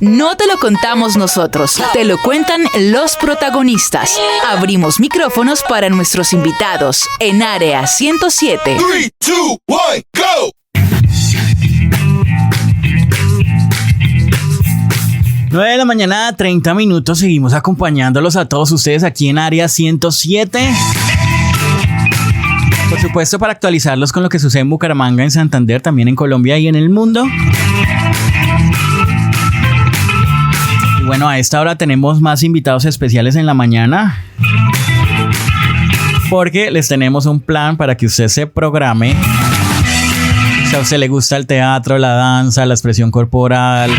no te lo contamos nosotros, te lo cuentan los protagonistas. Abrimos micrófonos para nuestros invitados en Área 107. 3, 2, 1, go! 9 de la mañana, 30 minutos. Seguimos acompañándolos a todos ustedes aquí en Área 107. Por supuesto, para actualizarlos con lo que sucede en Bucaramanga, en Santander, también en Colombia y en el mundo. Y bueno, a esta hora tenemos más invitados especiales en la mañana, porque les tenemos un plan para que usted se programe. Si a usted le gusta el teatro, la danza, la expresión corporal,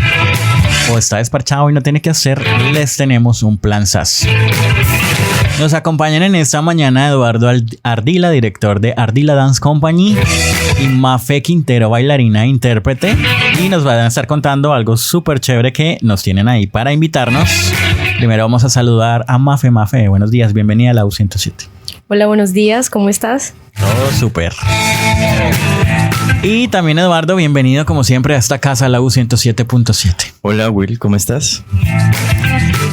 o está desparchado y no tiene que hacer, les tenemos un plan SAS. Nos acompañan en esta mañana Eduardo Ardila, director de Ardila Dance Company, y Mafe Quintero, bailarina e intérprete, y nos van a estar contando algo súper chévere que nos tienen ahí para invitarnos. Primero vamos a saludar a Mafe. Mafe, buenos días, bienvenida a la U107. Hola, buenos días, ¿cómo estás? Todo súper. Y también Eduardo, bienvenido como siempre a esta casa, la U107.7. Hola Will, ¿cómo estás?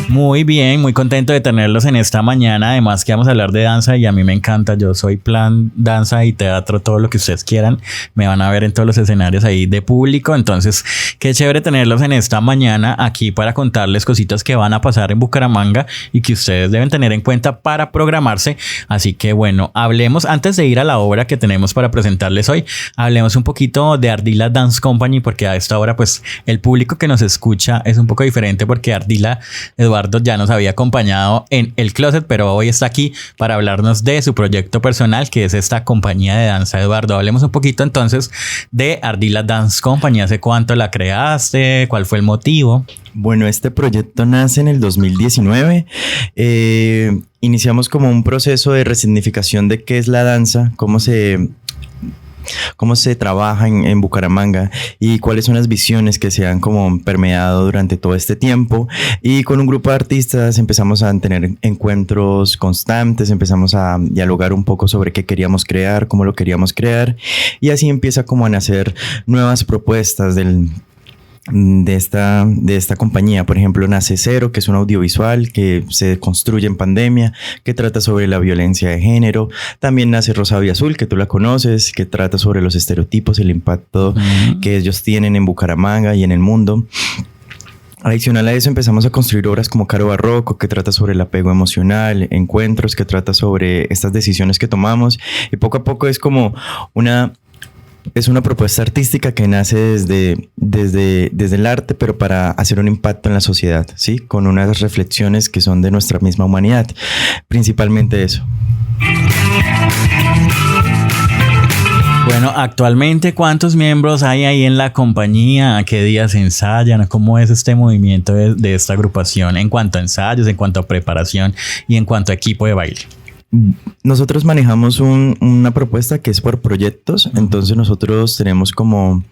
Muy bien, muy contento de tenerlos en esta mañana. Además que vamos a hablar de danza y a mí me encanta. Yo soy plan danza y teatro, todo lo que ustedes quieran. Me van a ver en todos los escenarios ahí de público. Entonces, qué chévere tenerlos en esta mañana aquí para contarles cositas que van a pasar en Bucaramanga y que ustedes deben tener en cuenta para programarse. Así que bueno, hablemos, antes de ir a la obra que tenemos para presentarles hoy, hablemos un poquito de Ardila Dance Company, porque a esta hora pues el público que nos escucha es un poco diferente, porque Ardila, Eduardo ya nos había acompañado en el closet, pero hoy está aquí para hablarnos de su proyecto personal, que es esta compañía de danza. Eduardo, hablemos un poquito entonces de Ardila Dance Company. ¿Hace cuánto la creaste? ¿Cuál fue el motivo? Bueno, este proyecto nace en el 2019. Iniciamos como un proceso de resignificación de qué es la danza, cómo se trabaja en Bucaramanga y cuáles son las visiones que se han como permeado durante todo este tiempo. Y con un grupo de artistas empezamos a tener encuentros constantes, empezamos a dialogar un poco sobre qué queríamos crear, cómo lo queríamos crear, y así empieza como a nacer nuevas propuestas de esta compañía. Por ejemplo, nace Cero, que es un audiovisual que se construye en pandemia, que trata sobre la violencia de género. También nace Rosado y Azul, que tú la conoces, que trata sobre los estereotipos, el impacto que ellos tienen en Bucaramanga y en el mundo. Adicional a eso, empezamos a construir obras como Caro Barroco, que trata sobre el apego emocional, Encuentros, que trata sobre estas decisiones que tomamos, y poco a poco es como una propuesta artística que nace desde el arte, pero para hacer un impacto en la sociedad, ¿sí? Con unas reflexiones que son de nuestra misma humanidad. Principalmente eso. Bueno, actualmente, ¿cuántos miembros hay ahí en la compañía? ¿A qué días ensayan? ¿Cómo es este movimiento de esta agrupación en cuanto a ensayos, en cuanto a preparación y en cuanto a equipo de baile? Nosotros manejamos una propuesta que es por proyectos. Entonces nosotros tenemos como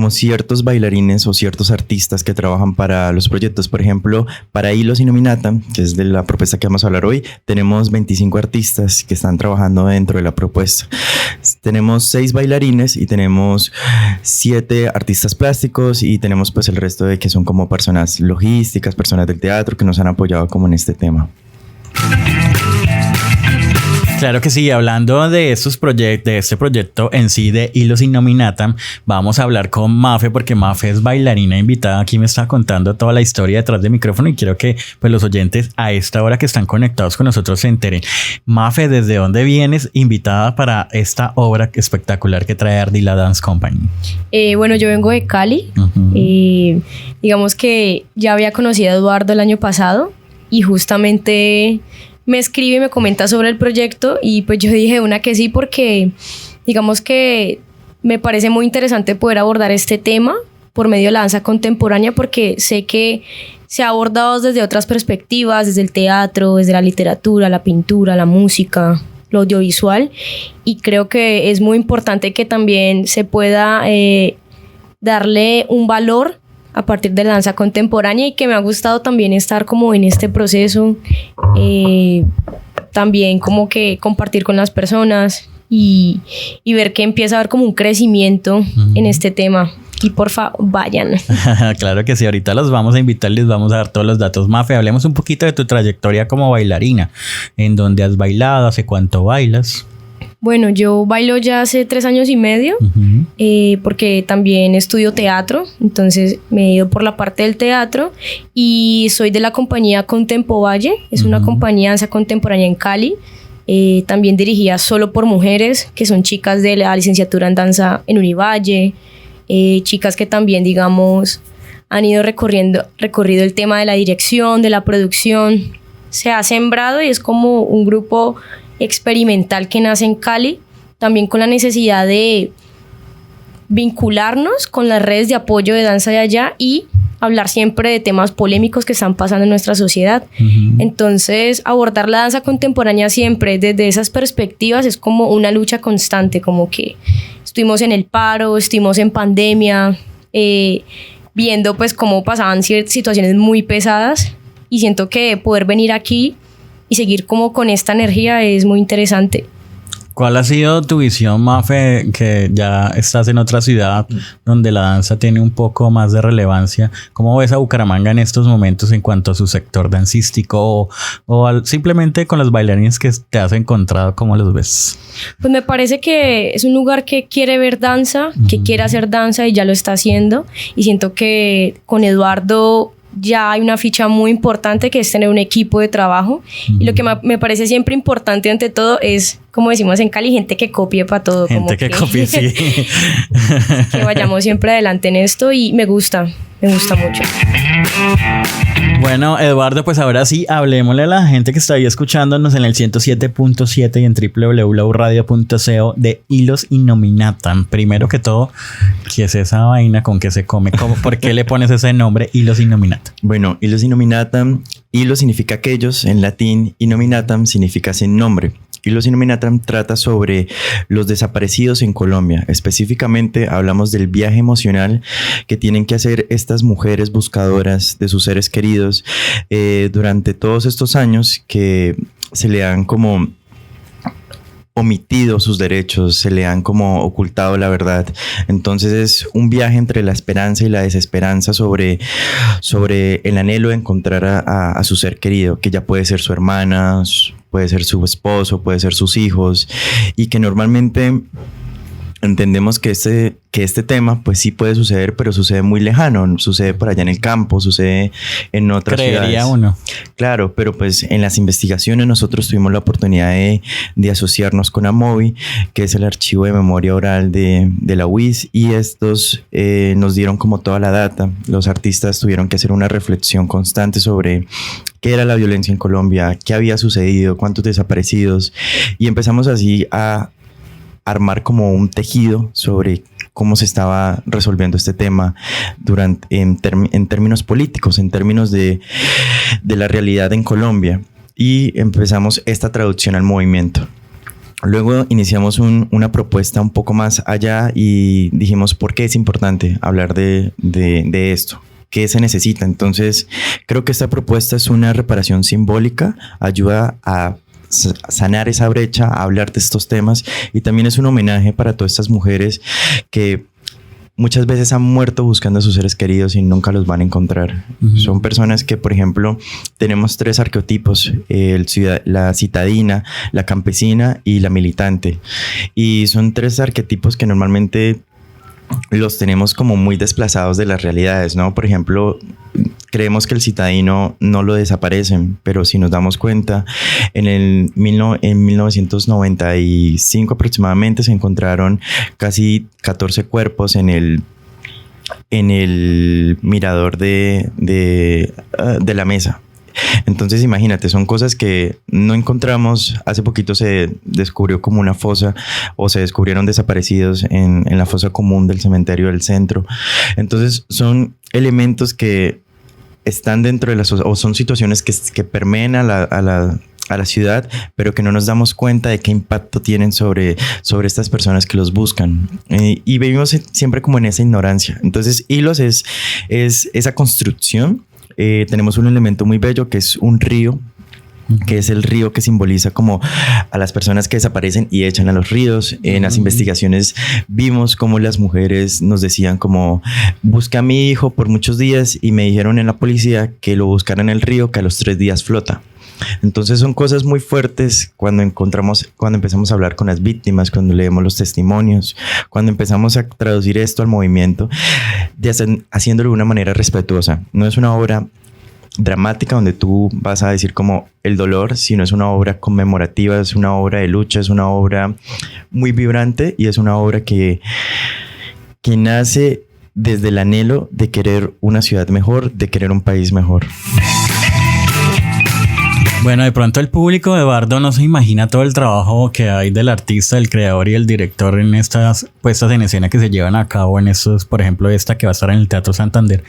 ciertos bailarines o ciertos artistas que trabajan para los proyectos. Por ejemplo, para Hilos Innominata, que es de la propuesta que vamos a hablar hoy, tenemos 25 artistas que están trabajando dentro de la propuesta. Tenemos 6 bailarines y tenemos 7 artistas plásticos, y tenemos pues el resto de que son como personas logísticas, personas del teatro que nos han apoyado como en este tema. Claro que sí, hablando de estos proyectos, de este proyecto en sí de Hilos Innominata, vamos a hablar con Mafe, porque Mafe es bailarina invitada. Aquí me está contando toda la historia detrás del micrófono y quiero que pues los oyentes a esta hora que están conectados con nosotros se enteren. Mafe, ¿desde dónde vienes invitada para esta obra espectacular que trae Ardila Dance Company? Bueno, yo vengo de Cali. Digamos que ya había conocido a Eduardo el año pasado y justamente me escribe y me comenta sobre el proyecto, y pues yo dije una que sí, porque digamos que me parece muy interesante poder abordar este tema por medio de la danza contemporánea, porque sé que se ha abordado desde otras perspectivas, desde el teatro, desde la literatura, la pintura, la música, lo audiovisual, y creo que es muy importante que también se pueda darle un valor a partir de la danza contemporánea, y que me ha gustado también estar como en este proceso, también como que compartir con las personas y ver que empieza a haber como un crecimiento en este tema. Y porfa, vayan. Claro que sí, ahorita los vamos a invitar, les vamos a dar todos los datos. Mafe, hablemos un poquito de tu trayectoria como bailarina. ¿En dónde has bailado? ¿Hace cuánto bailas? Bueno, yo bailo ya hace 3 años y medio, porque también estudio teatro, entonces me he ido por la parte del teatro y soy de la compañía Contempo Valle, es una compañía de danza contemporánea en Cali, también dirigida solo por mujeres, que son chicas de la licenciatura en danza en Univalle, chicas que también, digamos, han ido recorrido el tema de la dirección, de la producción, se ha sembrado y es como un grupo experimental que nace en Cali, también con la necesidad de vincularnos con las redes de apoyo de danza de allá y hablar siempre de temas polémicos que están pasando en nuestra sociedad. Entonces, abordar la danza contemporánea siempre desde esas perspectivas es como una lucha constante, como que estuvimos en el paro, estuvimos en pandemia, viendo pues cómo pasaban situaciones muy pesadas y siento que poder venir aquí y seguir como con esta energía es muy interesante. ¿Cuál ha sido tu visión, Mafe, que ya estás en otra ciudad donde la danza tiene un poco más de relevancia? ¿Cómo ves a Bucaramanga en estos momentos en cuanto a su sector dancístico o simplemente con los bailarines que te has encontrado? ¿Cómo los ves? Pues me parece que es un lugar que quiere ver danza, que quiere hacer danza y ya lo está haciendo. Y siento que con Eduardo ya hay una ficha muy importante que es tener un equipo de trabajo y lo que me parece siempre importante ante todo es, como decimos en Cali, gente que copie para todo. Gente que copie, sí. Que vayamos siempre adelante en esto y me gusta mucho. Bueno, Eduardo, pues ahora sí, hablemosle a la gente que está ahí escuchándonos en el 107.7 y en www.radio.co de Hilos Innominatam. Primero que todo, ¿qué es esa vaina? ¿Con qué se come? ¿Por qué le pones ese nombre, Hilos Innominatam? Bueno, Hilos Innominatam, hilo significa aquellos en latín, Innominatam significa sin nombre. Hilos Innominatam trata sobre los desaparecidos en Colombia. Específicamente hablamos del viaje emocional que tienen que hacer estas mujeres buscadoras de sus seres queridos durante todos estos años que se le han como omitido sus derechos, se le han como ocultado la verdad. Entonces es un viaje entre la esperanza y la desesperanza sobre el anhelo de encontrar a su ser querido, que ya puede ser su hermana, puede ser su esposo, puede ser sus hijos, y que normalmente entendemos que este tema pues sí puede suceder, pero sucede muy lejano, sucede por allá en el campo, sucede en otras ciudades. Creería uno. Claro, pero pues en las investigaciones nosotros tuvimos la oportunidad de asociarnos con AMOVI, que es el archivo de memoria oral de la UIS, y estos nos dieron como toda la data. Los artistas tuvieron que hacer una reflexión constante sobre qué era la violencia en Colombia, qué había sucedido, cuántos desaparecidos, y empezamos así a armar como un tejido sobre cómo se estaba resolviendo este tema en términos políticos, en términos de la realidad en Colombia, y empezamos esta traducción al movimiento. Luego iniciamos una propuesta un poco más allá y dijimos por qué es importante hablar de esto. ¿Qué se necesita? Entonces creo que esta propuesta es una reparación simbólica, ayuda a sanar esa brecha, a hablar de estos temas, y también es un homenaje para todas estas mujeres que muchas veces han muerto buscando a sus seres queridos y nunca los van a encontrar. Son personas que, por ejemplo, tenemos 3 arquetipos, la citadina, la campesina y la militante, y son 3 arquetipos que normalmente los tenemos como muy desplazados de las realidades, ¿no? Por ejemplo, creemos que el citadino no lo desaparecen, pero si nos damos cuenta, en 1995 aproximadamente se encontraron casi 14 cuerpos en el mirador de la mesa. Entonces imagínate, son cosas que no encontramos. Hace poquito se descubrió como una fosa, o se descubrieron desaparecidos en la fosa común del cementerio del centro. Entonces son elementos que están dentro de la sociedad, o son situaciones que permean a la ciudad, pero que no nos damos cuenta de qué impacto tienen sobre estas personas que los buscan, y vivimos siempre como en esa ignorancia. Entonces Hilos es esa construcción. Tenemos un elemento muy bello que es un río que es el río que simboliza como a las personas que desaparecen y echan a los ríos. En las investigaciones vimos como las mujeres nos decían como, busqué a mi hijo por muchos días y me dijeron en la policía que lo buscara en el río, que a los 3 días flota. Entonces son cosas muy fuertes cuando empezamos a hablar con las víctimas, cuando leemos los testimonios, cuando empezamos a traducir esto al movimiento, haciéndolo de una manera respetuosa. No es una obra dramática donde tú vas a decir como el dolor, sino es una obra conmemorativa, es una obra de lucha, es una obra muy vibrante y es una obra que nace desde el anhelo de querer una ciudad mejor, de querer un país mejor. Bueno, de pronto el público de Bardo no se imagina todo el trabajo que hay del artista, del creador y el director en estas puestas en escena que se llevan a cabo en estos, por ejemplo, esta que va a estar en el Teatro Santander.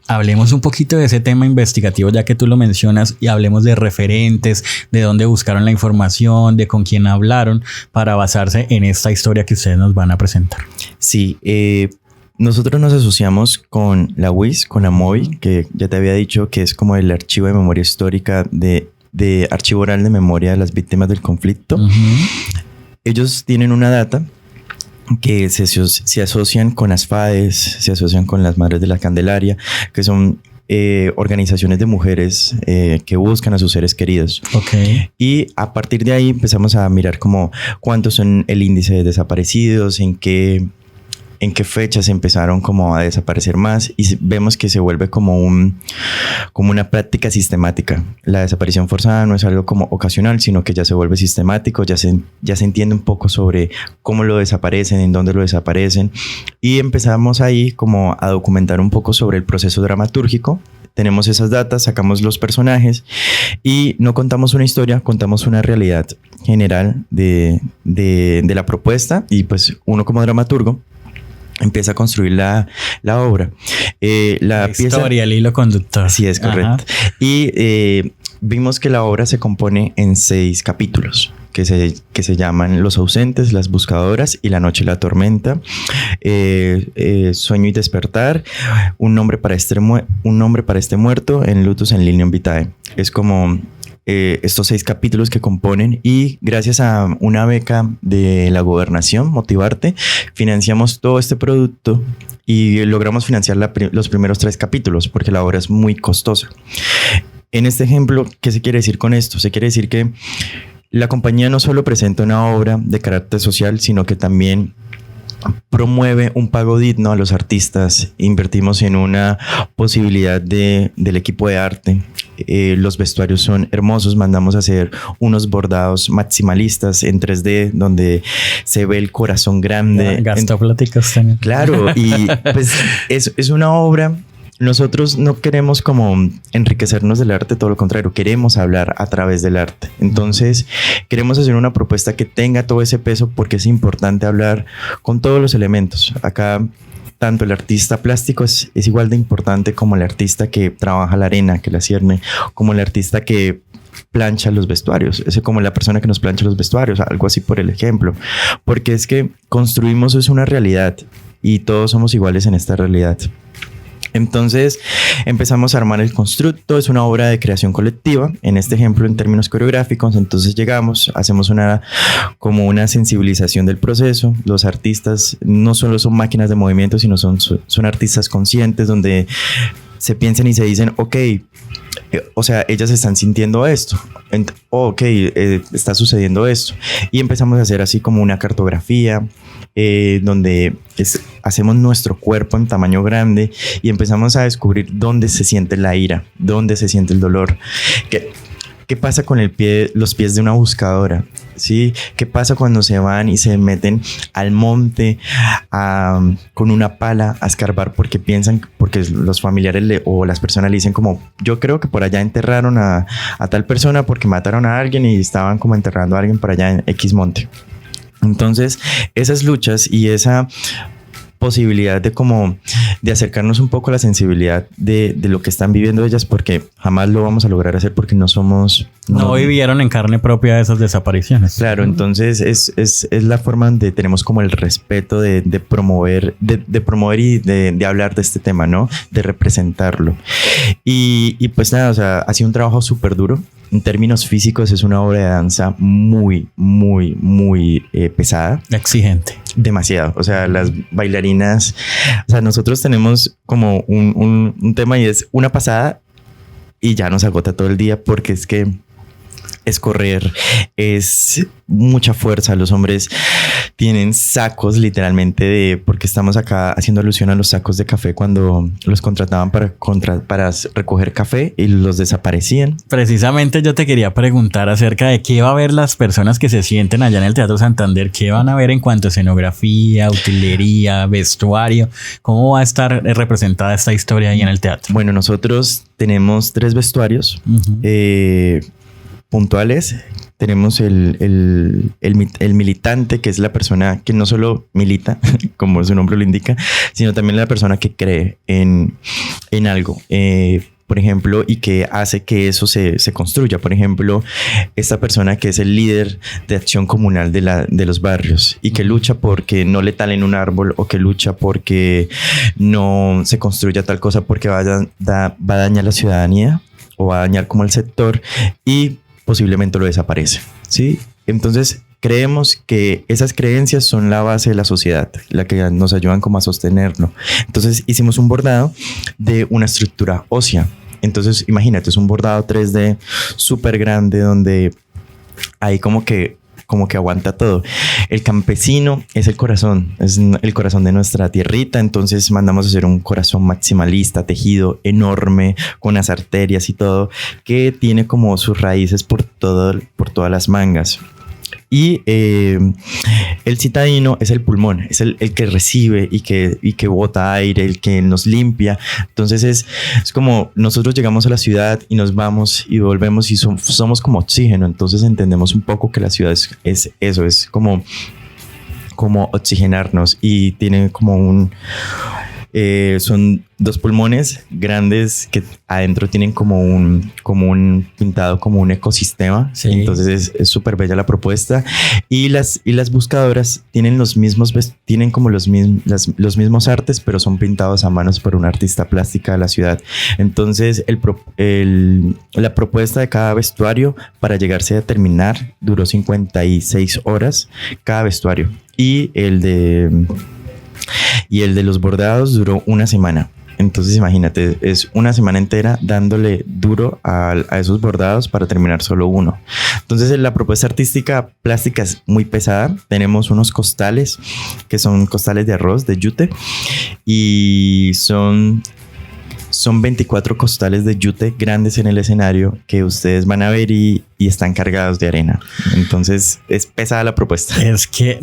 Hablemos un poquito de ese tema investigativo, ya que tú lo mencionas, y hablemos de referentes, de dónde buscaron la información, de con quién hablaron, para basarse en esta historia que ustedes nos van a presentar. Sí, nosotros nos asociamos con la UIS, con AMOVI, que ya te había dicho que es como el archivo de memoria histórica de archivo oral de memoria de las víctimas del conflicto. Ellos tienen una data que se asocian con las FAES, se asocian con las Madres de la Candelaria, que son organizaciones de mujeres que buscan a sus seres queridos. Okay. Y a partir de ahí empezamos a mirar como cuántos son el índice de desaparecidos, en qué fechas empezaron como a desaparecer más, y vemos que se vuelve como una práctica sistemática. La desaparición forzada no es algo como ocasional, sino que ya se vuelve sistemático, ya se entiende un poco sobre cómo lo desaparecen, en dónde lo desaparecen, y empezamos ahí como a documentar un poco sobre el proceso dramatúrgico. Tenemos esas datas, sacamos los personajes y no contamos una historia, contamos una realidad general de la propuesta, y pues uno como dramaturgo empieza a construir la obra. La historia, el hilo conductor. Sí, es correcto. Ajá. Y vimos que la obra se compone en 6 capítulos que se llaman Los ausentes, Las buscadoras y La noche y la tormenta, Sueño y despertar, Un nombre para este muerto, En lutos en Lilium Vitae. Es como estos 6 capítulos que componen, y gracias a una beca de la gobernación, Motivarte, financiamos todo este producto y logramos financiar los primeros 3 capítulos porque la obra es muy costosa. En este ejemplo, ¿qué se quiere decir con esto? Se quiere decir que la compañía no solo presenta una obra de carácter social, sino que también promueve un pago digno a los artistas. Invertimos en una posibilidad del equipo de arte. Los vestuarios son hermosos. Mandamos a hacer unos bordados maximalistas en 3D donde se ve el corazón grande. Gastó pláticas también. Claro, y pues es una obra. Nosotros no queremos como enriquecernos del arte, todo lo contrario, queremos hablar a través del arte. Entonces, queremos hacer una propuesta que tenga todo ese peso, porque es importante hablar con todos los elementos. Acá, tanto el artista plástico es igual de importante como el artista que trabaja la arena, que la cierne, como el artista que plancha los vestuarios, es como la persona que nos plancha los vestuarios, algo así por el ejemplo. Porque es que construimos es una realidad y todos somos iguales en esta realidad. Entonces empezamos a armar el constructo. Es una obra de creación colectiva, en este ejemplo en términos coreográficos. Entonces llegamos, hacemos una sensibilización del proceso. Los artistas no solo son máquinas de movimiento, sino son artistas conscientes, donde se piensan y se dicen, ok, o sea, ellas están sintiendo esto, está sucediendo esto, y empezamos a hacer así como una cartografía donde hacemos nuestro cuerpo en tamaño grande y empezamos a descubrir dónde se siente la ira, dónde se siente el dolor. ¿Qué pasa con los pies de una buscadora? ¿Sí? ¿Qué pasa cuando se van y se meten al monte con una pala a escarbar porque los familiares o las personas le dicen como, yo creo que por allá enterraron a tal persona porque mataron a alguien y estaban como enterrando a alguien por allá en X monte? Entonces, esas luchas y esa posibilidad de como de acercarnos un poco a la sensibilidad de lo que están viviendo ellas, porque jamás lo vamos a lograr hacer porque no somos... No vivieron en carne propia esas desapariciones. Claro, entonces es la forma donde tenemos como el respeto de promover, de promover y de hablar de este tema, ¿no? De representarlo. Y pues nada, o sea, ha sido un trabajo súper duro. En términos físicos es una obra de danza muy, muy, muy pesada. Exigente. Demasiado. O sea, las bailarinas... O sea, nosotros tenemos como un tema y es una pasada y ya nos agota todo el día porque es que es correr, es mucha fuerza. Los hombres tienen sacos literalmente porque estamos acá haciendo alusión a los sacos de café cuando los contrataban para recoger café y los desaparecían. Precisamente yo te quería preguntar acerca de qué va a ver las personas que se sienten allá en el Teatro Santander, qué van a ver en cuanto a escenografía, utilería, vestuario, cómo va a estar representada esta historia ahí en el teatro. Bueno, nosotros tenemos 3 vestuarios puntuales. Tenemos el militante, que es la persona que no solo milita, como su nombre lo indica, sino también la persona que cree en algo. Por ejemplo, y que hace que eso se construya. Por ejemplo, esta persona que es el líder de acción comunal de los barrios y que lucha porque no le talen un árbol o que lucha porque no se construya tal cosa porque va a dañar la ciudadanía o va a dañar como el sector y posiblemente lo desaparece, ¿sí? Entonces, creemos que esas creencias son la base de la sociedad, la que nos ayudan como a sostenerlo. Entonces, hicimos un bordado de una estructura ósea. Entonces, imagínate, es un bordado 3D súper grande donde hay como que aguanta todo. El campesino es el corazón de nuestra tierrita. Entonces mandamos a hacer un corazón maximalista, tejido enorme, con las arterias y todo, que tiene como sus raíces por todas las mangas. Y el citadino es el pulmón, es el que recibe y que bota aire, el que nos limpia. Entonces es como nosotros llegamos a la ciudad y nos vamos y volvemos y somos como oxígeno. Entonces entendemos un poco que la ciudad es eso, es como oxigenarnos y tiene como son 2 pulmones grandes que adentro tienen como un pintado, como un ecosistema. Sí. Entonces es súper bella la propuesta. Y las buscadoras tienen los mismos artes, pero son pintados a manos por una artista plástica de la ciudad. Entonces la propuesta de cada vestuario para llegarse a terminar duró 56 horas cada vestuario. Y el de los bordados duró una semana. Entonces imagínate, es una semana entera dándole duro a esos bordados para terminar solo uno. Entonces la propuesta artística plástica es muy pesada. Tenemos unos costales que son costales de arroz, de yute, y son 24 costales de yute grandes en el escenario que ustedes van a ver y están cargados de arena. Entonces es pesada la propuesta. Es que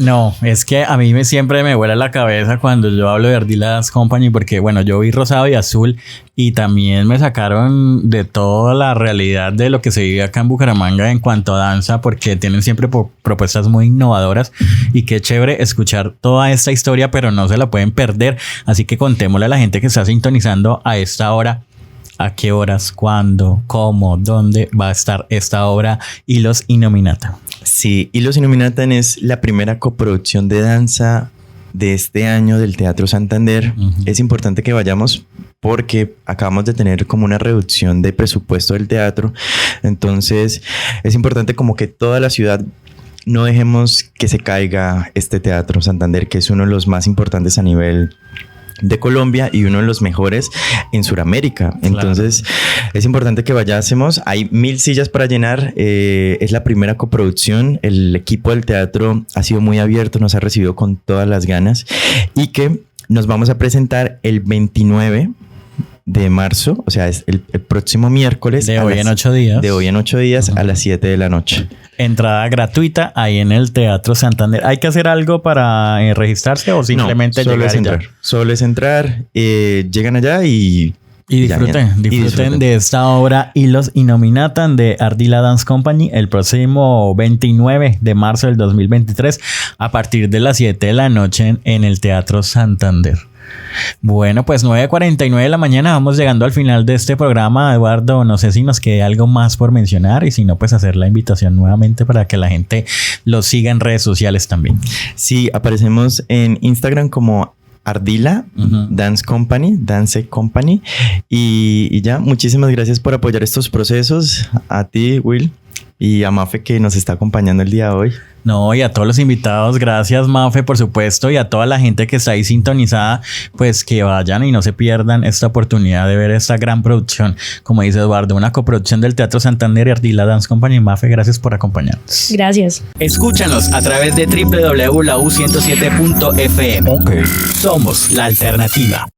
a mí siempre me vuela la cabeza cuando yo hablo de Ardila Dance Company, porque bueno, yo vi rosado y azul y también me sacaron de toda la realidad de lo que se vive acá en Bucaramanga en cuanto a danza, porque tienen siempre propuestas muy innovadoras y qué chévere escuchar toda esta historia, pero no se la pueden perder. Así que contémosle a la gente que está sintonizando a esta hora a qué horas, cuándo, cómo, dónde va a estar esta obra Hilos Innominata. Sí, Hilos Innominata es la primera coproducción de danza de este año del Teatro Santander. Es importante que vayamos porque acabamos de tener como una reducción de presupuesto del teatro. Entonces es importante como que toda la ciudad no dejemos que se caiga este Teatro Santander, que es uno de los más importantes a nivel de Colombia y uno de los mejores en Sudamérica. Entonces es importante que vayásemos. Hay 1000 sillas para llenar. Es la primera coproducción. El equipo del teatro ha sido muy abierto, nos ha recibido con todas las ganas y que nos vamos a presentar el 29 de marzo, o sea, es el próximo miércoles. De hoy en 8 días. De hoy en 8 días a las 7 de la noche. Entrada gratuita ahí en el Teatro Santander. ¿Hay que hacer algo para registrarse o simplemente llegar? Solo es entrar. Llegan allá y Y disfruten de esta obra Hilos Innominatan de Ardila Dance Company el próximo 29 de marzo del 2023 a partir de las 7 de la noche en el Teatro Santander. Bueno, pues 9:49 de la mañana, vamos llegando al final de este programa. Eduardo, no sé si nos quede algo más por mencionar y si no, pues hacer la invitación nuevamente para que la gente lo siga en redes sociales también. Sí, aparecemos en Instagram como Ardila Dance Company, y ya, muchísimas gracias por apoyar estos procesos, a ti, Will, y a Mafe, que nos está acompañando el día de hoy. No, y a todos los invitados, gracias Mafe, por supuesto, y a toda la gente que está ahí sintonizada, pues que vayan y no se pierdan esta oportunidad de ver esta gran producción, como dice Eduardo, una coproducción del Teatro Santander y Ardila Dance Company. Mafe, gracias por acompañarnos. Gracias. Escúchanos a través de www.lau107.fm. Somos la alternativa.